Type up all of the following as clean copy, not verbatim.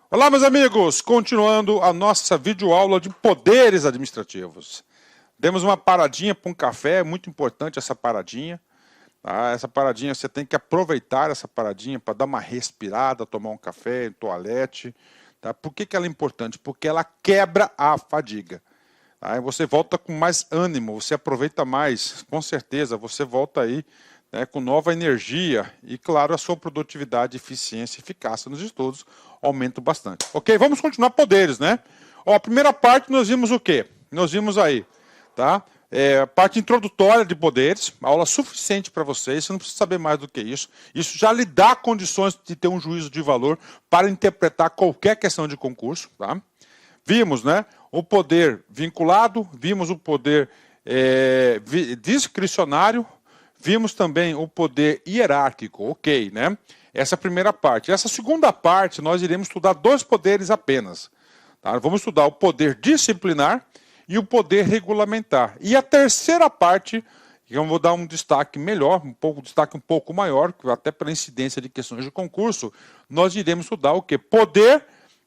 Olá, meus amigos! Continuando a nossa videoaula de poderes administrativos. Demos uma paradinha para um café, é muito importante essa paradinha. Tá? Essa paradinha, você tem que aproveitar essa paradinha para dar uma respirada, tomar um café, um toalete. Tá? Por que ela é importante? Porque ela quebra a fadiga. Aí você volta com mais ânimo, você aproveita mais, com certeza, você volta aí, né, com nova energia e, claro, a sua produtividade, eficiência e eficácia nos estudos aumentam bastante. Ok? Vamos continuar poderes, né? Ó, a primeira parte nós vimos o quê? Nós vimos aí, tá? A parte introdutória de poderes, aula suficiente para vocês, você não precisa saber mais do que isso. Isso já lhe dá condições de ter um juízo de valor para interpretar qualquer questão de concurso, tá? Vimos, né, o poder vinculado, vimos o poder discricionário, vimos também o poder hierárquico, ok, né? Essa é a primeira parte. Essa segunda parte, nós iremos estudar dois poderes apenas. Tá? Vamos estudar o poder disciplinar e o poder regulamentar. E a terceira parte, eu vou dar um destaque melhor, destaque um pouco maior, até pela incidência de questões de concurso, nós iremos estudar o quê? Poder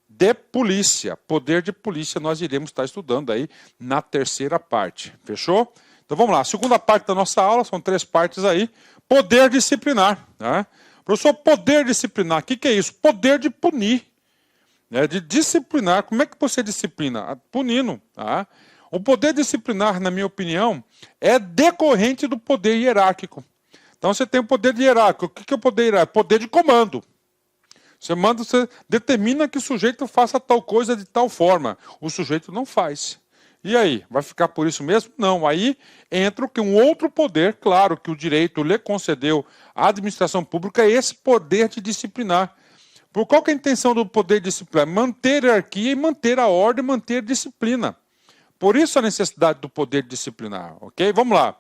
de polícia. Poder de polícia nós iremos estar estudando aí na terceira parte. Fechou? Então vamos lá. A segunda parte da nossa aula, são 3 partes aí. Poder disciplinar. Né? Professor, poder disciplinar, o que é isso? Poder de punir. Né? De disciplinar. Como é que você disciplina? Punindo. Tá? O poder disciplinar, na minha opinião, é decorrente do poder hierárquico. Então você tem o poder hierárquico. O que é o poder hierárquico? Poder de comando. Você determina que o sujeito faça tal coisa de tal forma. O sujeito não faz. E aí, vai ficar por isso mesmo? Não. Aí entra um outro poder, claro que o direito lhe concedeu à administração pública, é esse poder de disciplinar. Por qual que é a intenção do poder disciplinar? Manter a hierarquia e manter a ordem, manter a disciplina. Por isso a necessidade do poder disciplinar. Ok? Vamos lá.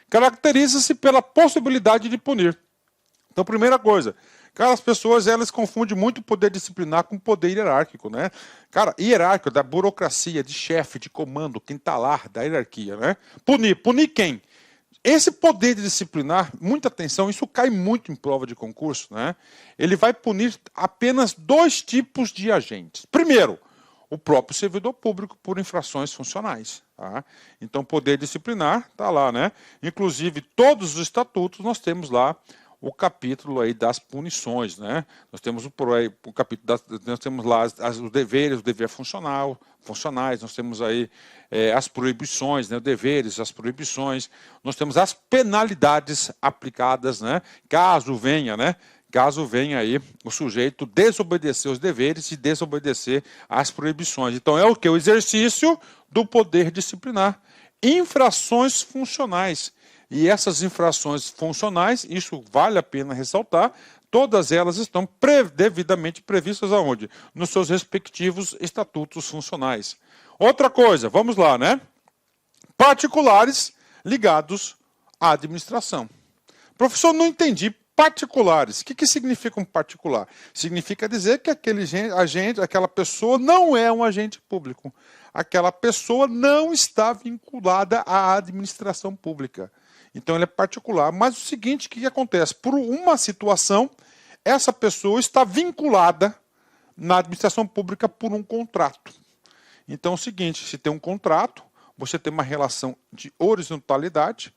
Caracteriza-se pela possibilidade de punir. Então, primeira coisa. Cara, as pessoas, elas confundem muito o poder disciplinar com o poder hierárquico, né? Cara, hierárquico da burocracia, de chefe, de comando, quem está lá, da hierarquia, né? Punir quem? Esse poder de disciplinar, muita atenção, isso cai muito em prova de concurso, né? Ele vai punir apenas 2 tipos de agentes. Primeiro, o próprio servidor público por infrações funcionais. Tá? Então, poder disciplinar está lá, né? Inclusive, todos os estatutos nós temos lá o capítulo aí das punições, né? Nós temos o capítulo nós temos lá os deveres, o dever funcionais, nós temos aí as proibições, né? Os deveres, as proibições, nós temos as penalidades aplicadas, né? Caso venha, né? Caso venha aí o sujeito desobedecer os deveres e desobedecer as proibições. Então é o que? O exercício do poder disciplinar. Infrações funcionais. E essas infrações funcionais, isso vale a pena ressaltar, todas elas estão devidamente previstas aonde? Nos seus respectivos estatutos funcionais. Outra coisa, vamos lá, né? Particulares ligados à administração. Professor, não entendi. Particulares. O que significa um particular? Significa dizer que aquele agente, aquela pessoa não é um agente público. Aquela pessoa não está vinculada à administração pública. Então ele é particular. Mas o seguinte, o que acontece? Por uma situação, essa pessoa está vinculada na administração pública por um contrato. Então é o seguinte, se tem um contrato, você tem uma relação de horizontalidade.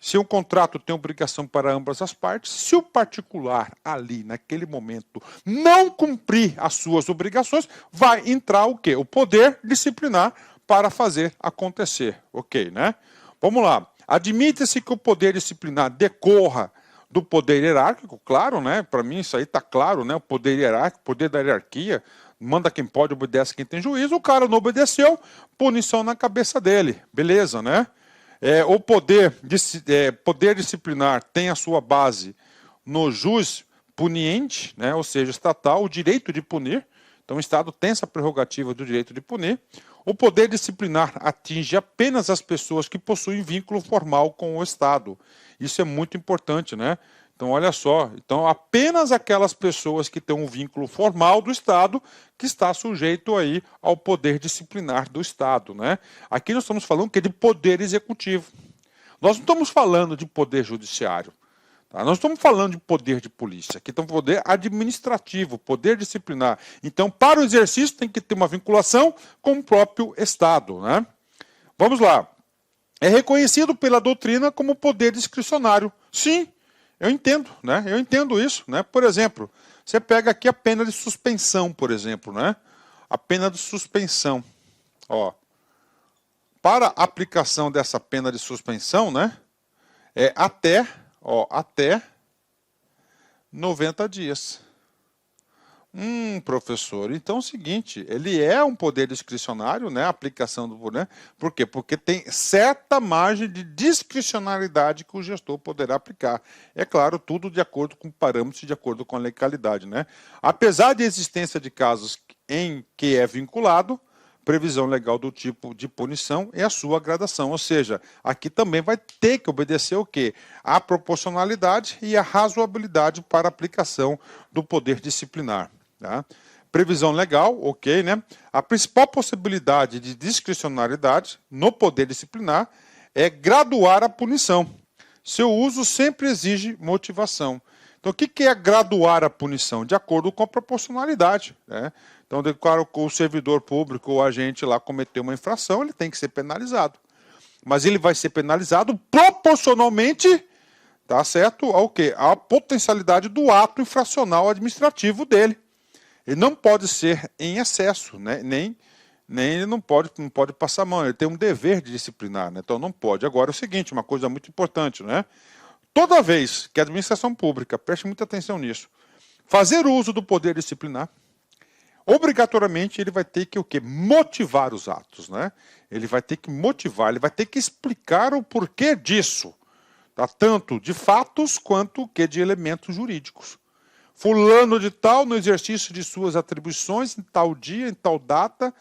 Se um contrato tem obrigação para ambas as partes, se o particular ali, naquele momento, não cumprir as suas obrigações, vai entrar o quê? O poder disciplinar para fazer acontecer. Ok, né? Vamos lá. Admite-se que o poder disciplinar decorra do poder hierárquico, claro, né? Para mim isso aí está claro, né? O poder hierárquico, o poder da hierarquia, manda quem pode, obedece quem tem juízo, o cara não obedeceu, punição na cabeça dele, beleza, né? O poder disciplinar tem a sua base no jus puniente, né? Ou seja, estatal, o direito de punir. Então o Estado tem essa prerrogativa do direito de punir. O poder disciplinar atinge apenas as pessoas que possuem vínculo formal com o Estado. Isso é muito importante, né? Então, olha só. Então, apenas aquelas pessoas que têm um vínculo formal do Estado que está sujeito aí ao poder disciplinar do Estado, né? Aqui nós estamos falando que é de poder executivo. Nós não estamos falando de poder judiciário. Tá? Nós estamos falando de poder de polícia, aqui estamos poder administrativo, poder disciplinar. Então, para o exercício tem que ter uma vinculação com o próprio Estado, né? Vamos lá. É reconhecido pela doutrina como poder discricionário. Sim, eu entendo, né? Eu entendo isso, né? Por exemplo, você pega aqui a pena de suspensão, por exemplo, né? A pena de suspensão. Ó, para a aplicação dessa pena de suspensão, né? É até 90 dias. Professor, então é o seguinte, ele é um poder discricionário, né, a aplicação do poder, por quê? Porque tem certa margem de discricionariedade que o gestor poderá aplicar. É claro, tudo de acordo com parâmetros e de acordo com a legalidade, né? Apesar de existência de casos em que é vinculado, previsão legal do tipo de punição é a sua gradação, ou seja, aqui também vai ter que obedecer o quê? A proporcionalidade e a razoabilidade para a aplicação do poder disciplinar. Tá? Previsão legal, ok, né? A principal possibilidade de discricionariedade no poder disciplinar é graduar a punição. Seu uso sempre exige motivação. Então, o que é graduar a punição? De acordo com a proporcionalidade, né? Então, claro, o servidor público ou agente lá cometeu uma infração, ele tem que ser penalizado. Mas ele vai ser penalizado proporcionalmente, tá certo, ao quê? À potencialidade do ato infracional administrativo dele. Ele não pode ser em excesso, né? Nem ele não pode passar a mão, ele tem um dever de disciplinar, né? Então não pode. Agora é o seguinte, uma coisa muito importante, né? Toda vez que a administração pública, preste muita atenção nisso, fazer uso do poder disciplinar, obrigatoriamente ele vai ter que o quê? Motivar os atos, né? Ele vai ter que motivar, ele vai ter que explicar o porquê disso, tá? Tanto de fatos quanto que de elementos jurídicos. Fulano de tal, no exercício de suas atribuições, em tal dia, em tal data,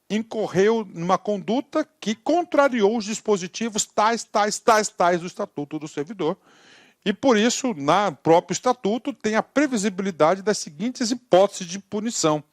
incorreu numa conduta que contrariou os dispositivos tais do Estatuto do Servidor. E por isso, no próprio Estatuto, tem a previsibilidade das seguintes hipóteses de punição.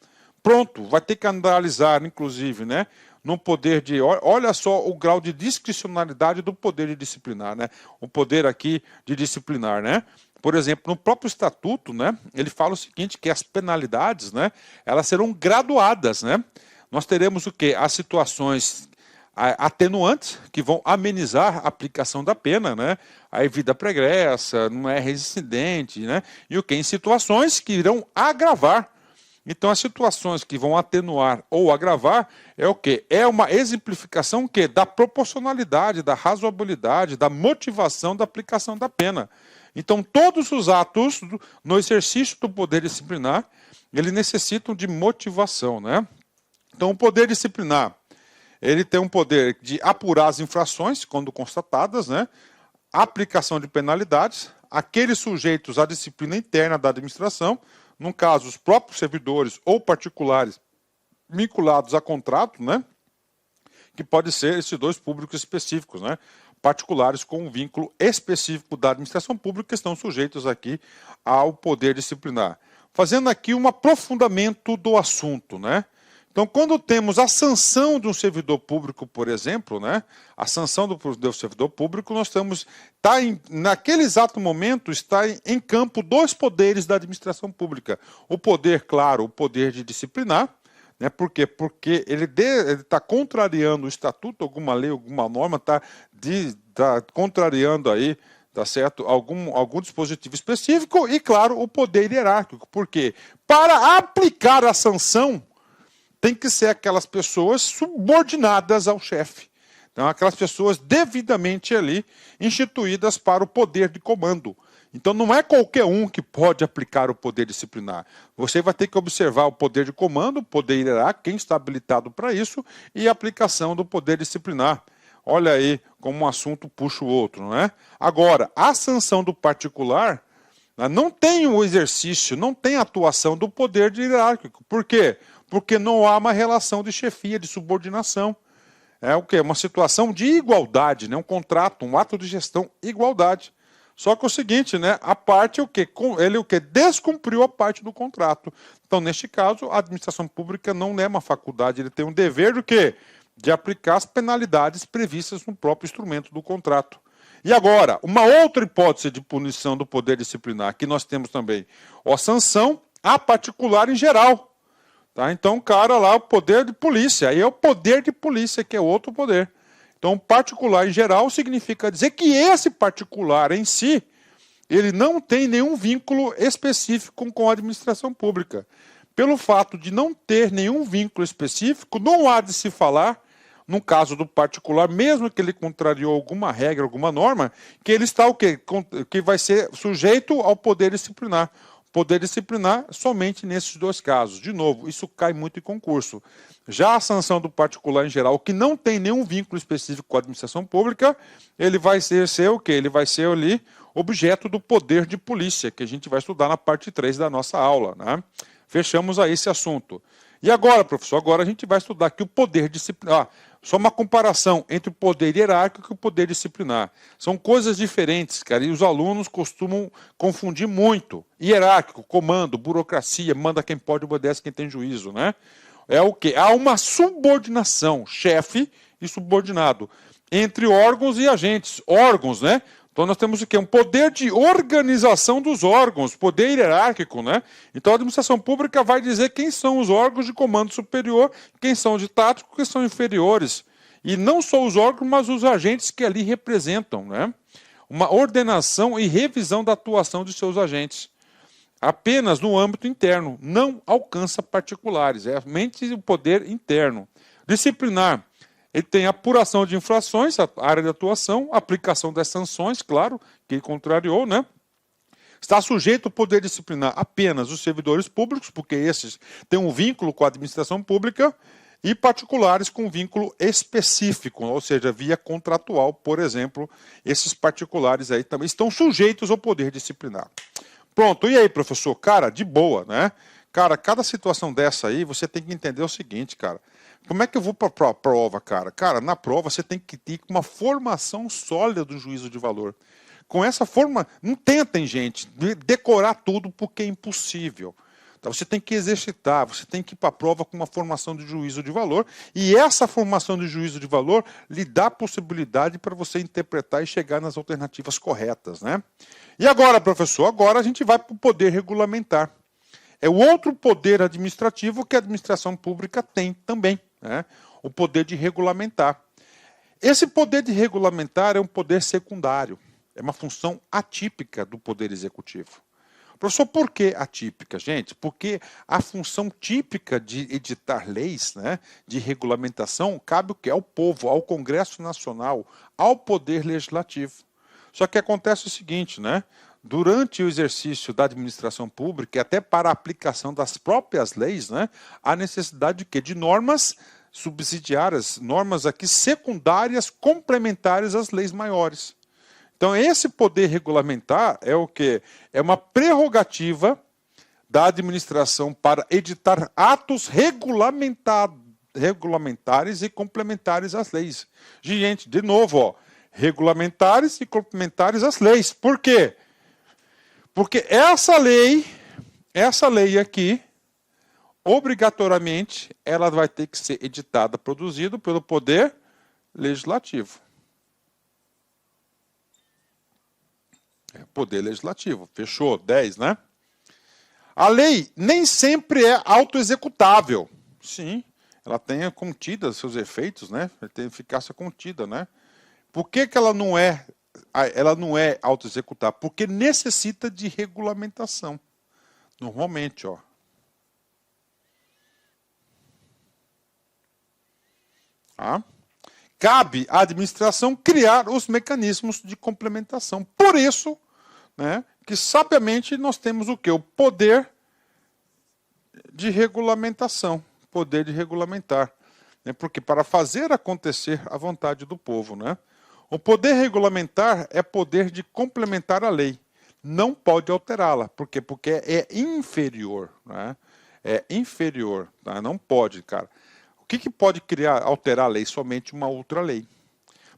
Pronto, vai ter que analisar, inclusive, né, no poder de... Olha só o grau de discricionalidade do poder de disciplinar, né? O poder aqui de disciplinar, né? Por exemplo, no próprio Estatuto, né, ele fala o seguinte, que as penalidades, né, elas serão graduadas, né? Nós teremos o quê? As situações atenuantes, que vão amenizar a aplicação da pena, né? A vida pregressa, não é reincidente, né? E o quê? Em situações que irão agravar. Então, as situações que vão atenuar ou agravar é o quê? É uma exemplificação o quê? Da proporcionalidade, da razoabilidade, da motivação da aplicação da pena. Então, todos os atos no exercício do poder disciplinar, eles necessitam de motivação, né? Então, o poder disciplinar, ele tem um poder de apurar as infrações, quando constatadas, né? Aplicação de penalidades, aqueles sujeitos à disciplina interna da administração, no caso, os próprios servidores ou particulares vinculados a contrato, né? Que pode ser esses dois públicos específicos, né? Particulares com um vínculo específico da administração pública que estão sujeitos aqui ao poder disciplinar. Fazendo aqui um aprofundamento do assunto, né? Então, quando temos a sanção de um servidor público, por exemplo, né, a sanção do servidor público, nós estamos, naquele exato momento, está em campo dois poderes da administração pública. O poder, claro, o poder de disciplinar, né, por quê? Porque ele está contrariando o estatuto, alguma lei, alguma norma, está contrariando aí, tá certo? Algum dispositivo específico e, claro, o poder hierárquico. Por quê? Para aplicar a sanção, tem que ser aquelas pessoas subordinadas ao chefe. Então, aquelas pessoas devidamente ali instituídas para o poder de comando. Então, não é qualquer um que pode aplicar o poder disciplinar. Você vai ter que observar o poder de comando, o poder hierárquico, quem está habilitado para isso, e a aplicação do poder disciplinar. Olha aí como um assunto puxa o outro, não é? Agora, a sanção do particular, né, não tem o exercício, não tem a atuação do poder hierárquico. Por quê? Porque não há uma relação de chefia, de subordinação. É o quê? Uma situação de igualdade, né? Um contrato, um ato de gestão, igualdade. Só que é o seguinte, né? A parte o quê? Ele o quê? Descumpriu a parte do contrato. Então, neste caso, a administração pública não é uma faculdade, ele tem um dever do quê? De aplicar as penalidades previstas no próprio instrumento do contrato. E agora, uma outra hipótese de punição do poder disciplinar, que nós temos também, a sanção a particular em geral. Tá? Então, o cara lá, o poder de polícia, aí é o poder de polícia, que é outro poder. Então, particular em geral significa dizer que esse particular em si, ele não tem nenhum vínculo específico com a administração pública. Pelo fato de não ter nenhum vínculo específico, não há de se falar, no caso do particular, mesmo que ele contrariou alguma regra, alguma norma, que ele está o quê? Que vai ser sujeito ao poder disciplinar. Poder disciplinar somente nesses dois casos. De novo, isso cai muito em concurso. Já a sanção do particular em geral, que não tem nenhum vínculo específico com a administração pública, ele vai ser o quê? Ele vai ser ali objeto do poder de polícia, que a gente vai estudar na parte 3 da nossa aula, né? Fechamos aí esse assunto. E agora, professor, agora a gente vai estudar aqui o poder disciplinar. Só uma comparação entre o poder hierárquico e o poder disciplinar. São coisas diferentes, cara, e os alunos costumam confundir muito. Hierárquico, comando, burocracia, manda quem pode, obedece quem tem juízo, né? É o quê? Há uma subordinação, chefe e subordinado, entre órgãos e agentes. Órgãos, né? Então nós temos o quê? Um poder de organização dos órgãos, poder hierárquico, né? Então a administração pública vai dizer quem são os órgãos de comando superior, quem são de tático, quem são inferiores. E não só os órgãos, mas os agentes que ali representam, né? Uma ordenação e revisão da atuação de seus agentes. Apenas no âmbito interno, não alcança particulares, é somente o poder interno. Disciplinar. Ele tem apuração de infrações, a área de atuação, aplicação das sanções, claro, que ele contrariou, né? Está sujeito ao poder disciplinar apenas os servidores públicos, porque esses têm um vínculo com a administração pública, e particulares com vínculo específico, ou seja, via contratual, por exemplo, esses particulares aí também estão sujeitos ao poder disciplinar. Pronto, e aí, professor? Cara, de boa, né? Cara, cada situação dessa aí, você tem que entender o seguinte, cara. Como é que eu vou para a prova, cara? Cara, na prova você tem que ter uma formação sólida do juízo de valor. Com essa forma, não tentem, gente, decorar tudo porque é impossível. Então, você tem que exercitar, você tem que ir para a prova com uma formação de juízo de valor, e essa formação de juízo de valor lhe dá a possibilidade para você interpretar e chegar nas alternativas corretas, né? E agora, professor, agora a gente vai para o poder regulamentar. É o outro poder administrativo que a administração pública tem também, né? O poder de regulamentar. Esse poder de regulamentar é um poder secundário, é uma função atípica do poder executivo. Professor, por que atípica, gente? Porque a função típica de editar leis, né, de regulamentação, cabe o quê? Ao povo, ao Congresso Nacional, ao Poder Legislativo. Só que acontece o seguinte, né? Durante o exercício da administração pública, e até para a aplicação das próprias leis, né, há necessidade de quê? De normas subsidiárias, normas aqui secundárias, complementares às leis maiores. Então, esse poder regulamentar é o quê? É uma prerrogativa da administração para editar atos regulamentares e complementares às leis. Gente, de novo, ó, regulamentares e complementares às leis. Por quê? Porque essa lei aqui, obrigatoriamente, ela vai ter que ser editada, produzida pelo Poder Legislativo. Poder Legislativo. Fechou? 10, né? A lei nem sempre é autoexecutável. Sim, ela tem contida seus efeitos, né? Ela tem eficácia contida, né? Por que ela não é autoexecutável? Porque necessita de regulamentação. Normalmente, ó. Tá? Cabe à administração criar os mecanismos de complementação. Por isso, né, que sabiamente nós temos o quê? O poder de regulamentação, poder de regulamentar. Né, porque para fazer acontecer a vontade do povo, né? O poder regulamentar é poder de complementar a lei. Não pode alterá-la. Por quê? Porque é inferior. Né? É inferior. Tá? Não pode, cara. O que pode alterar a lei? Somente uma outra lei.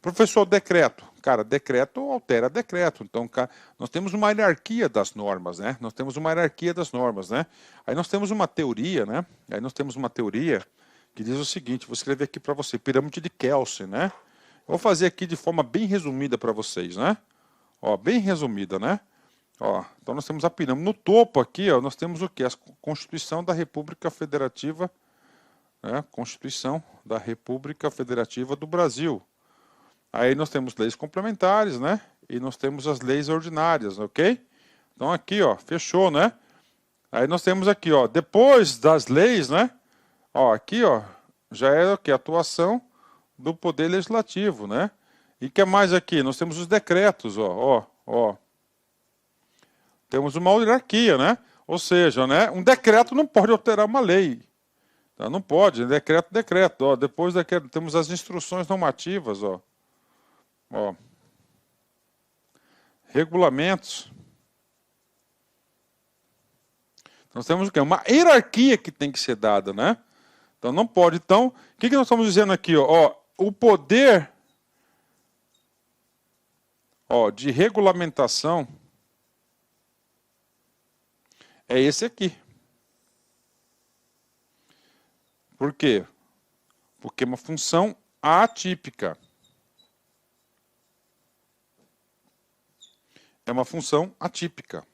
Professor, decreto. Cara, decreto altera decreto. Então, nós temos uma hierarquia das normas, né? Nós temos uma hierarquia das normas, né? Aí nós temos uma teoria, né? Aí nós temos uma teoria que diz o seguinte, vou escrever aqui para você, pirâmide de Kelsen, né? Vou fazer aqui de forma bem resumida para vocês, né? Ó, bem resumida, né? Ó, então nós temos a pirâmide. No topo aqui, ó, nós temos o quê? A Constituição da República Federativa, né? Constituição da República Federativa do Brasil. Aí nós temos leis complementares, né? E nós temos as leis ordinárias, ok? Então aqui, ó, fechou, né? Aí nós temos aqui, ó, depois das leis, né? Ó, aqui, ó, já é o que? Atuação do Poder Legislativo, né? E o que mais aqui? Nós temos os decretos, ó. Temos uma hierarquia, né? Ou seja, né? Um decreto não pode alterar uma lei. Tá? Não pode, decreto. Ó. Depois decreto, temos as instruções normativas, ó. Regulamentos. Nós temos o quê? Uma hierarquia que tem que ser dada, né? Então não pode. Então, o que nós estamos dizendo aqui? Ó, o poder de regulamentação é esse aqui. Por quê? Porque é uma função atípica. É uma função atípica.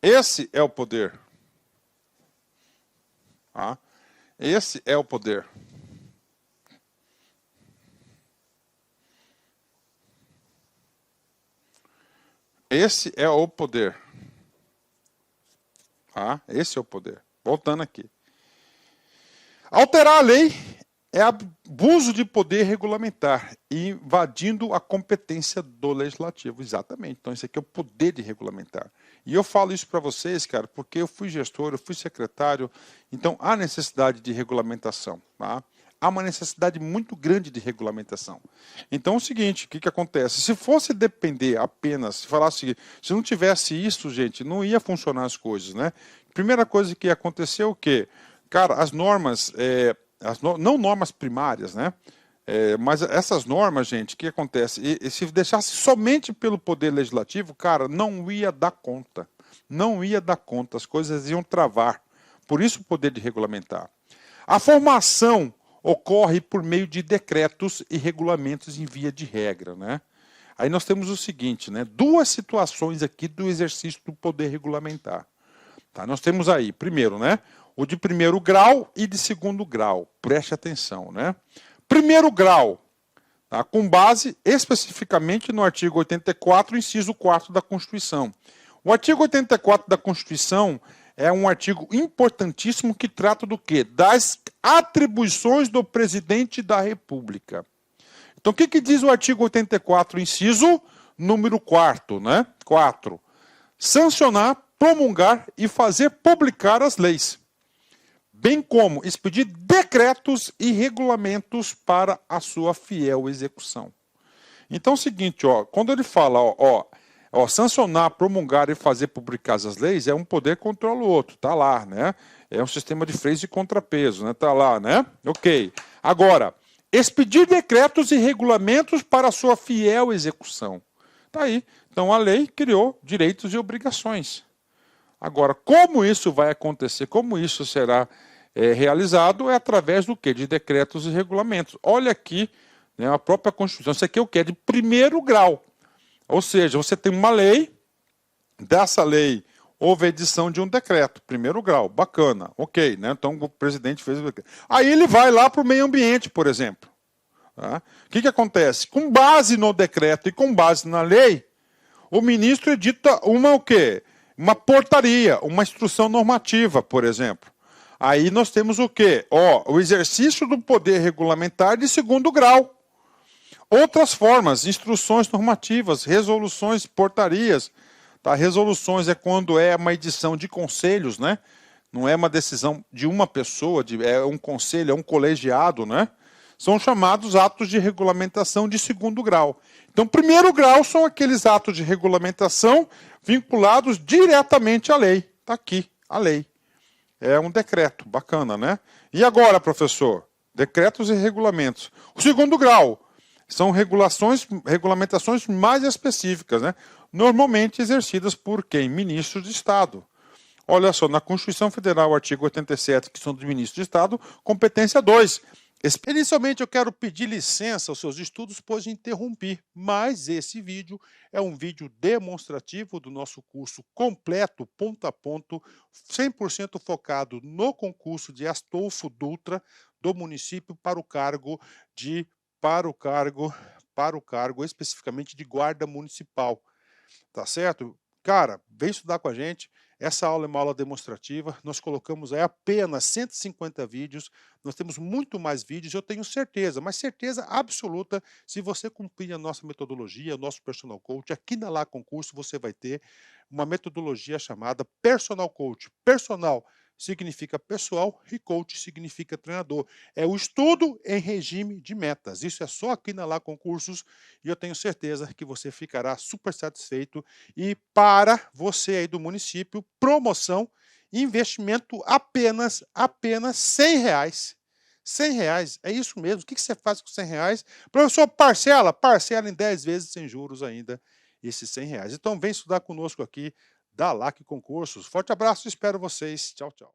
Esse é o poder. Tá? Esse é o poder. Esse é o poder. Tá? Esse é o poder. Voltando aqui. Alterar a lei é abuso de poder regulamentar, invadindo a competência do legislativo. Exatamente. Então, isso aqui é o poder de regulamentar. E eu falo isso para vocês, cara, porque eu fui gestor, eu fui secretário, então há necessidade de regulamentação. Tá? Há uma necessidade muito grande de regulamentação. Então, é o seguinte, o que acontece? Se fosse depender apenas, se falasse, se não tivesse isso, gente, não ia funcionar as coisas, né? Primeira coisa que ia acontecer é o quê? Cara, as normas... não normas primárias, né? Mas essas normas, gente, o que acontece? E se deixasse somente pelo poder legislativo, cara, não ia dar conta. Não ia dar conta, as coisas iam travar. Por isso o poder de regulamentar. A formação ocorre por meio de decretos e regulamentos em via de regra, né? Aí nós temos o seguinte, né? Duas situações aqui do exercício do poder regulamentar. Tá? Nós temos aí, primeiro, né? O de primeiro grau e de segundo grau. Preste atenção, né? Primeiro grau, tá? Com base especificamente no artigo 84, inciso 4 da Constituição. O artigo 84 da Constituição é um artigo importantíssimo que trata do quê? Das atribuições do presidente da República. Então, o que diz o artigo 84, inciso número 4, né? 4. Sancionar, promulgar e fazer publicar as leis, bem como expedir decretos e regulamentos para a sua fiel execução. Então é o seguinte, ó, quando ele fala, sancionar, promulgar e fazer publicar as leis, é um poder que controla o outro, tá lá, né? É um sistema de freios e contrapeso, né? Tá lá, né? Ok. Agora, expedir decretos e regulamentos para a sua fiel execução. Tá aí. Então a lei criou direitos e obrigações. Agora, como isso vai acontecer, como isso será realizado, é através do quê? De decretos e regulamentos. Olha aqui, né, a própria Constituição. Isso aqui é o quê? De primeiro grau. Ou seja, você tem uma lei, dessa lei houve edição de um decreto, primeiro grau, bacana, ok, né? Então o presidente fez o decreto. Aí ele vai lá para o meio ambiente, por exemplo. Tá? O que acontece? Com base no decreto e com base na lei, o ministro edita o quê? Uma portaria, uma instrução normativa, por exemplo. Aí nós temos o quê? O exercício do poder regulamentar de segundo grau. Outras formas, instruções normativas, resoluções, portarias. Tá? Resoluções é quando é uma edição de conselhos, né? Não é uma decisão de uma pessoa, é um conselho, é um colegiado, né? São chamados atos de regulamentação de segundo grau. Então, primeiro grau são aqueles atos de regulamentação vinculados diretamente à lei. Está aqui, a lei. É um decreto, bacana, né? E agora, professor? Decretos e regulamentos. O segundo grau são regulamentações mais específicas, né? Normalmente exercidas por quem? Ministros de Estado. Olha só, na Constituição Federal, artigo 87, que são dos ministros de Estado, competência 2. Inicialmente eu quero pedir licença aos seus estudos, pois interrompi, mas esse vídeo é um vídeo demonstrativo do nosso curso completo, ponto a ponto, 100% focado no concurso de Astolfo Dutra do município de para o cargo para o cargo especificamente de guarda municipal. Tá certo? Cara, vem estudar com a gente. Essa aula é uma aula demonstrativa. Nós colocamos aí apenas 150 vídeos. Nós temos muito mais vídeos, eu tenho certeza, mas certeza absoluta, se você cumprir a nossa metodologia, o nosso personal coach, aqui na Lá Concurso você vai ter uma metodologia chamada personal coach. Personal significa pessoal e coach significa treinador. É o estudo em regime de metas. Isso é só aqui na Lá Concursos e eu tenho certeza que você ficará super satisfeito. E para você aí do município, promoção, investimento apenas R$ 100. R$ 100, é isso mesmo. O que você faz com R$ 100? Professor, parcela em 10 vezes sem juros ainda, esses R$ 100. Então vem estudar conosco aqui da LAC Concursos. Forte abraço, espero vocês. Tchau, tchau.